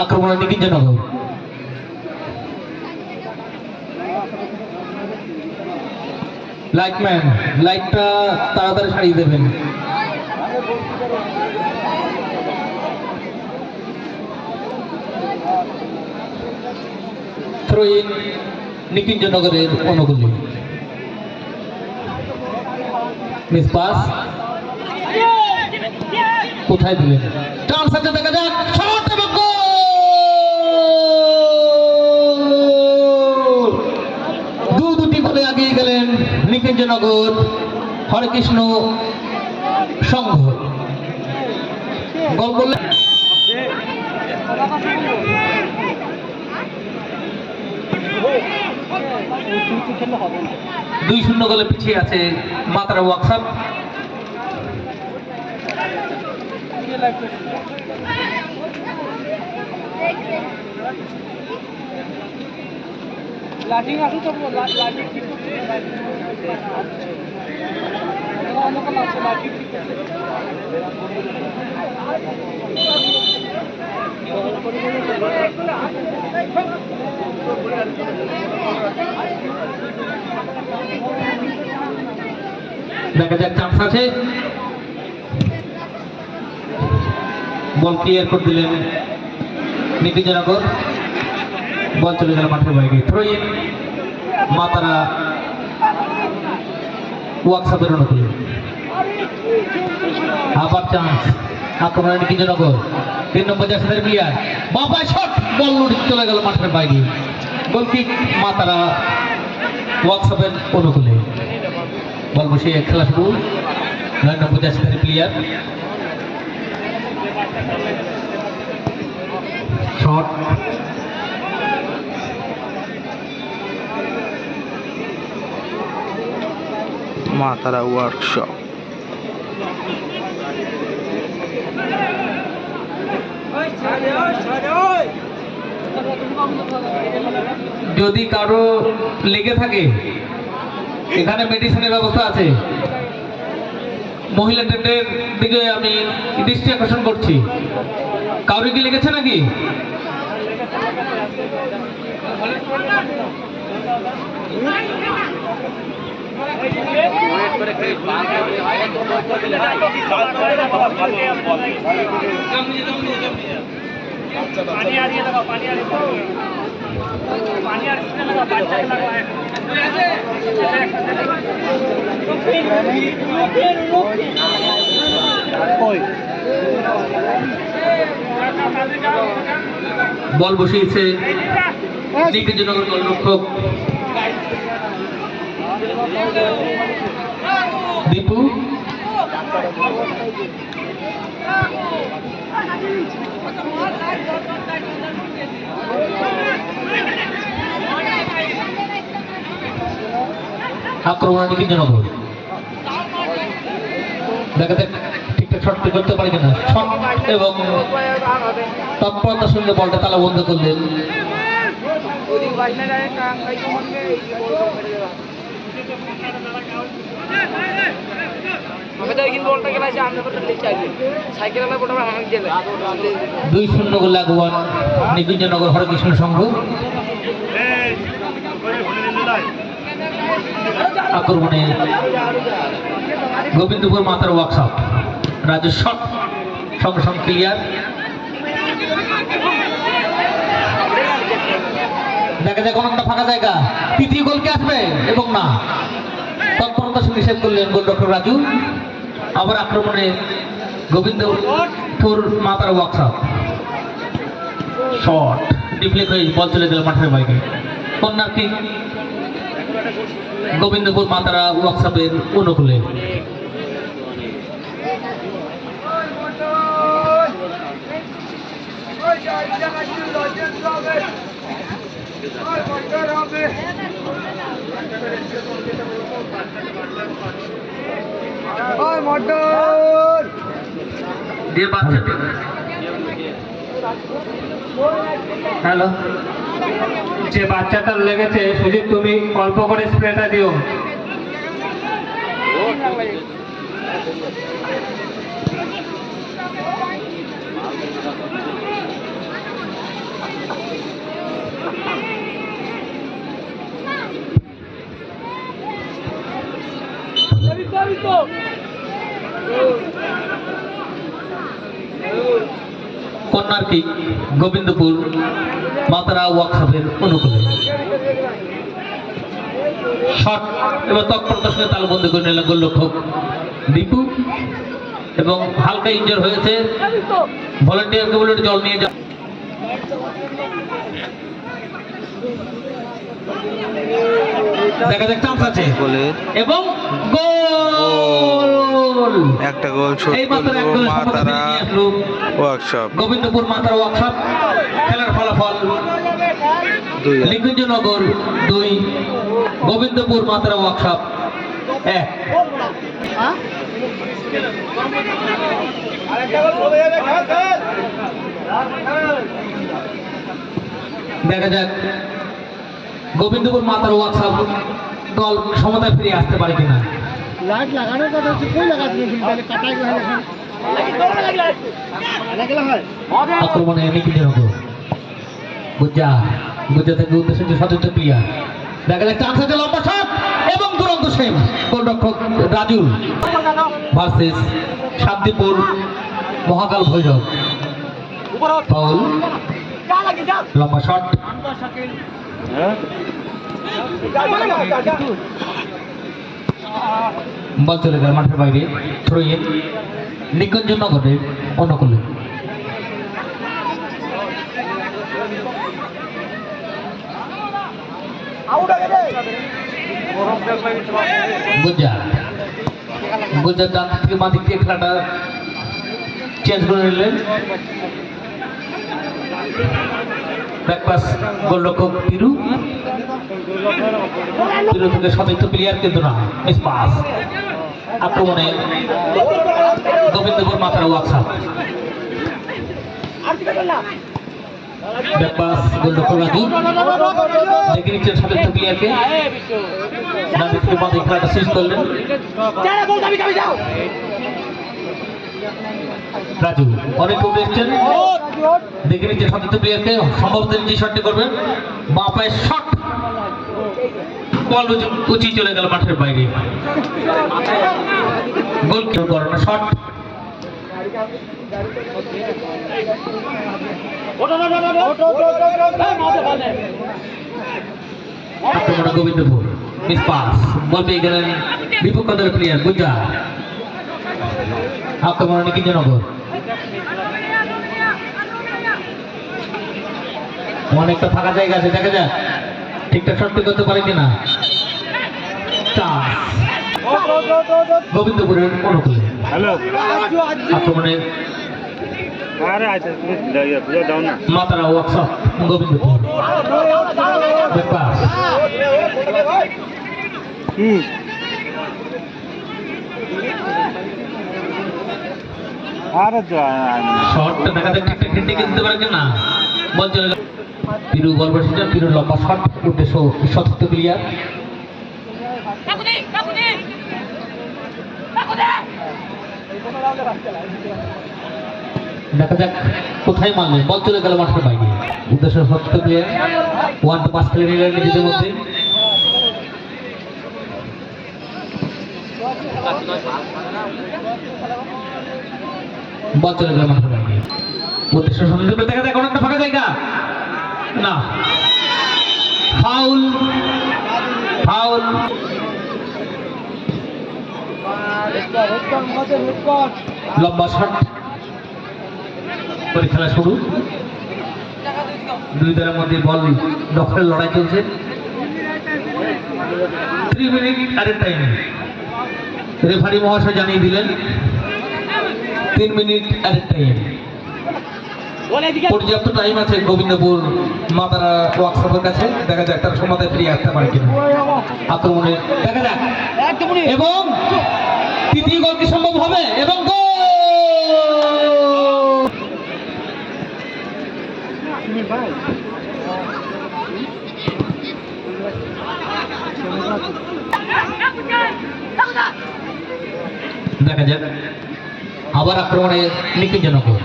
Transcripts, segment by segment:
আক্রমণের নিকিঞ্জনগর। লাইটম্যান, লাইটটা তাড়াতাড়ি সারিয়ে দেবেন। থ্রো ইন নিকিঞ্জনগরের অনুকূলে। মিস পাস কোথায় দিলেন? চান্স আছে, দেখা যাক। শট এবং গোল! দুটি গোলে এগিয়ে গেলেন নিকিঞ্জনগর হরেকৃষ্ণ সংঘ। গোল করলেন 2-0 গোলে পিছিয়ে আছে মাতারা ওয়ার্কশপ। লাইটিং আসু তো লাইটিং ঠিক করতে দেখা যাক, চান্স আছে। বল ক্লিয়ার করে দিলেন নিকিঞ্জনগর। বল চলে গেল মাঠের বাইরে। থ্রো ইন মাতারা ওয়ার্কশপের অনুকূলে। আবার চান্স, আক্রমণের নিকিঞ্জনগর। 3 নম্বর জার্সিদের প্লেয়ার, বাপায় শট, বল চলে গেল মাঠের বাইরে। গোল কিক মাতারা ওয়ার্কশপের অনুকূলে। বল বসিয়ে খেলা শুরু। 9 নম্বর জার্সিদের প্লেয়ার, শট মাতারা ওয়ার্কশপ। যদি কারো লেগে থাকে এখানে মেডিসিনের ব্যবস্থা আছে। মহিলা টেন্টের দিকে আমি দৃষ্টি আকর্ষণ করছি। কারো কি লেগেছে নাকি? বল বসিয়েছে নিকিঞ্জনগর গোলরক্ষক দীপু। আক্রমণ নিকিঞ্জনগর। দেখা যাক ঠিকঠাক শট করতে পারে কিনা। শট এবং তৎপরতার সঙ্গে বলটা তালা বন্ধ করলেন। দুই 2-0 গোলে আগুয়ান নিকিঞ্জনগর হরেকৃষ্ণ সংঘ। আক্রমণে গোবিন্দপুর মাতারা ওয়ার্কশপ। রাজু শট, সঙ্গে সঙ্গে ক্লিয়ার। দেখা যায় অনেকটা ফাঁকা জায়গা, তৃতীয় গোল কে আসবে এবং না, তৎপরতার সঙ্গে সেভ করলেন গোলরক্ষক রাজু। আবার আক্রমণে গোবিন্দপুর মাতারা ওয়ার্কশপ। শট ডিফ্লেক্ট হয়ে বল চলে গেল মাঠের বাইরে। কর্নার কিক গোবিন্দপুর মাতারা ওয়ার্কশপের অনুকূলে। হ্যালো, যে বাচ্চাটার লেগেছে সুজিত, তুমি অল্প করে স্প্রেটা দিও। কর্নার কিক গোবিন্দপুর মাতারা ওয়ার্কশপের অনুকূলে। শট এবং তৎপরতার সঙ্গে তালবন্দি করে নিলেন গোলরক্ষক দীপু এবং হালকা ইনজোর হয়েছে। ভলান্টিয়ারকে বলে জল নিয়ে যা। দেখা যাক চান্স আছে গোলে এবং গোল। একটা গোল শোধ এই মাত্র এক গোলে সমতা মাতারা ফিরিয়ে নিয়ে আসলো ওয়ার্কশপ গোবিন্দপুর মাতারা ওয়ার্কশপ। খেলার ফলাফল 2-1। নিকুঞ্জনগর 2, গোবিন্দপুর মাতারা ওয়ার্কশপ 1। দেখা যাক গোবিন্দপুর মাতারা ওয়ার্কশপ দল সমতায় ফিরে আসতে পারে কিনা। লাইট লাগানোর কথা হচ্ছে কই লাগাচ্ছেন তাহলে কাটাই গেল এখন লাগলে হয় আক্রমণে নিকুঞ্জনগর গুজ্জা থেকে উদ্দেশ্যে যে সতীর্থ প্লেয়ার। দেখা যাক চান্স আছে, লম্বা শট এবং দুরন্ত সেভ। গোলরক্ষক রাজুল ভার্সেস শান্তিপুর মহাকাল ভৈরব। ফাউল, লম্বা শট, বল চলে গেল মাঠের বাইরে। থ্রো ইন নিকুঞ্জনগরের অনুকূলে। গুজরাট ডান থেকে বাঁ দিক দিয়ে খেলাটা চেঞ্জ করে নিলেন। ব্যাকপাস গোলরক্ষক পিরু থেকে সতীর্থ প্লেয়ার কিন্তু না, মিস পাস। আক্রমণে গোবিন্দপুর মাতারা ওয়ার্কশপ। ব্যাকপাস গোলরক্ষক রাজু দেখে নিচ্ছেন সতীর্থ প্লেয়ারকে। ডান দিক থেকে বাঁ দিকে খেলাটা শেষ করলেন রাজু। অনেক কমে এসছেন, দেখে নিচ্ছেন সতীর্থ প্লেয়ারকে। সম্ভবত যে শটটি করবেন বাঁ পায়ের শট, বল উঁচিয়ে চলে গেল মাঠের বাইরে। গোল করানো শট, আক্রমণে গোবিন্দপুর, মিস পাস। বল পেয়ে গেলেন বিপক্ষ দলের প্লেয়ার গুজ্জা। আক্রমণে নিকুঞ্জনগর, অনেকটা ফাঁকা জায়গা আছে, দেখা যাক ঠিকঠাক শটটি করতে পারে কিনা। চান্স গোবিন্দপুরের অনুকূলে। আক্রমণে মাতারা ওয়ার্কশপ গোবিন্দপুর। ব্যাকপাস, শটটা দেখা যাক ঠিকঠাক হিন্ডিকে দিতে পারে কিনা। বল চলে গেল পিরু, বল বসেছেন পিরুর লম্বা শট, উদ্দেশ্য সতীর্থ প্লেয়ার। দেখা যাক কোথায় মারলেন, বল চলে গেল মাঠের বাইরে। উদ্দেশ্য সতীর্থ প্লেয়ার। 1 পাস খেলে নিলেন নিজেদের মধ্যে। বল চলে গেল মাঠের বাইরে। উদ্দেশ্য সতীর্থ, দেখা যাক অনেকটা ফাঁকা জায়গা না। ফাউল, ফাউল, লম্বা শট করে খেলা শুরু। দুই দলের মধ্যে বল দখলের লড়াই চলছে। 3 মিনিট আরেক টাইম রেফারি মহাশয় জানিয়ে দিলেন 3 মিনিট আরেক টাইম। পর্যাপ্ত টাইম আছে গোবিন্দপুর মাতারা ওয়ার্কশপের কাছে। দেখা যাক তার সমতায় ফিরে আসতে পারে কিনা। আক্রমণে দেখা যাক এবং তৃতীয় গোল কি সম্ভব হবে এবং গোল। দেখা যাক আবার আক্রমণে নিকুঞ্জনগর।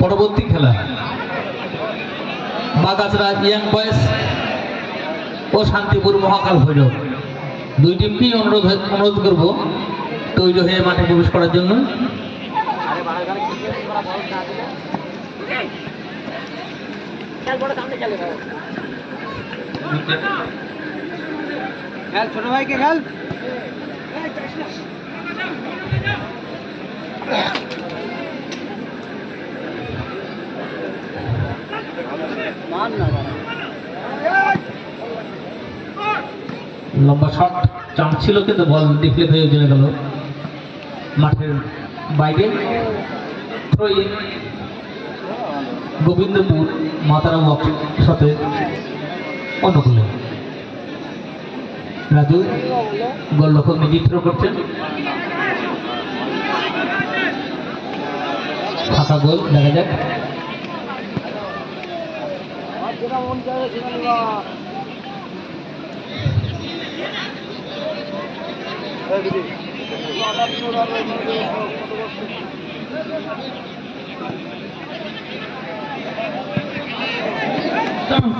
পরবর্তী খেলা বাগাছড়া ইয়াং বয়েজ ও শান্তিপুর মহাকাল ভৈরব। দুই টিমকেই অনুরোধ করব তৈরি হয়ে মাঠে প্রবেশ করার জন্য। ছোট ভাইকে খেল লম্বা শট চান্স ছিল কিন্তু বল ডিফ্লেক্ট হয়ে চলে গেল মাঠের বাইরে। থ্রো-ইন গোবিন্দপুর মাতারা সাথে অনুকূলে। রাজু গোলরক্ষক নিজে থ্রো করছেন, ফাঁকা গোল দেখা যাক।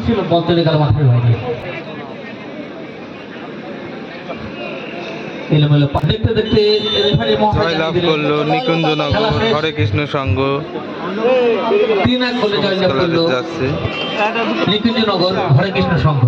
ছিল বল চলে গেল মাঠের বাইরে। এলোমেলো দেখতে দেখতে রেফারি জয়লাভ করলো নিকুঞ্জনগর হরে কৃষ্ণ সংঘ। 3-1 গোলে জয়লাভ করলো যাচ্ছে নিকুঞ্জনগর হরে কৃষ্ণ সংঘ।